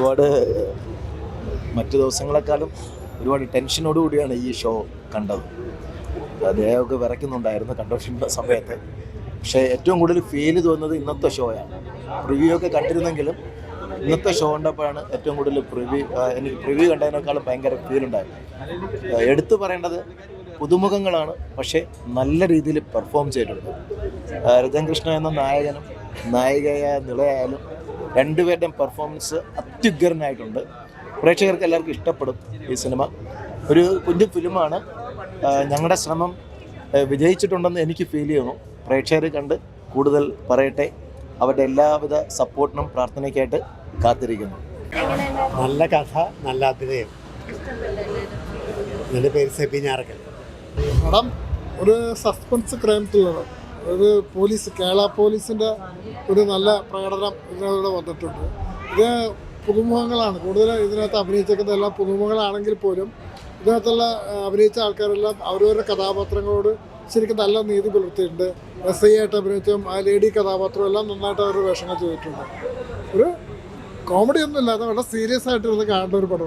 ഒരുപാട് മറ്റു ദിവസങ്ങളെക്കാളും ഒരുപാട് ടെൻഷനോടുകൂടിയാണ് ഈ ഷോ കണ്ടത്. ദേഹമൊക്കെ വിറയ്ക്കുന്നുണ്ടായിരുന്നു കണ്ടോണ്ടിരുന്ന സമയത്ത്. പക്ഷേ ഏറ്റവും കൂടുതൽ ഫീൽ തോന്നുന്നത് ഇന്നത്തെ ഷോയാണ്. പ്രിവ്യൂ ഒക്കെ കണ്ടിരുന്നെങ്കിലും ഇന്നത്തെ ഷോ കണ്ടപ്പോഴാണ് ഏറ്റവും കൂടുതൽ എനിക്ക് പ്രിവ്യൂ കണ്ടതിനേക്കാളും ഭയങ്കര ഫീലുണ്ടായിരുന്നു. എടുത്തു പറയേണ്ടത് പുതുമുഖങ്ങളാണ്, പക്ഷേ നല്ല രീതിയിൽ പെർഫോം ചെയ്തിട്ടുണ്ട്. രജൻ കൃഷ്ണ എന്ന നായകനും നായികയായ നിളയായാലും രണ്ടുപേരുടെയും പെർഫോമൻസ് അത്യുഗ്രനായിട്ടുണ്ട്. പ്രേക്ഷകർക്ക് എല്ലാവർക്കും ഇഷ്ടപ്പെടും ഈ സിനിമ. ഒരു കുഞ്ഞു ഫിലിമാണ്. ഞങ്ങളുടെ ശ്രമം വിജയിച്ചിട്ടുണ്ടെന്ന് എനിക്ക് ഫീൽ ചെയ്യുന്നു. പ്രേക്ഷകർ കണ്ട് കൂടുതൽ പറയട്ടെ. അവരുടെ എല്ലാവിധ സപ്പോർട്ടിനും പ്രാർത്ഥനയ്ക്കായിട്ട് കാത്തിരിക്കുന്നു. നല്ല കഥ, നല്ല അഭിനയം. എൻ്റെ പേര് സെബി ഞാറക്കൽ. പടം ഒരു സസ്പെൻസ് ക്രൈം ത്രില്ലർ. ഒരു കേരള പോലീസിൻ്റെ ഒരു നല്ല പ്രകടനം ഇതിനകത്ത് വന്നിട്ടുണ്ട്. ഇത് പുതുമുഖങ്ങളാണ് കൂടുതൽ ഇതിനകത്ത് അഭിനയിച്ചേക്കുന്ന എല്ലാം പുതുമുഖങ്ങളാണെങ്കിൽ പോലും ഇതിനകത്തുള്ള അഭിനയിച്ച ആൾക്കാരെല്ലാം അവരവരുടെ കഥാപാത്രങ്ങളോട് ശരിക്കും നല്ല നീതി പുലർത്തിയിട്ടുണ്ട്. SI ആയിട്ട് അഭിനയിച്ചും ആ ലേഡി കഥാപാത്രം എല്ലാം നന്നായിട്ട് അവർ വേഷങ്ങൾ ചെയ്തിട്ടുണ്ട്. ഒരു കോമഡി ഒന്നും ഇല്ലാതെ വളരെ സീരിയസ് ആയിട്ടിരുന്ന് കാണേണ്ട ഒരു പടമാണ്.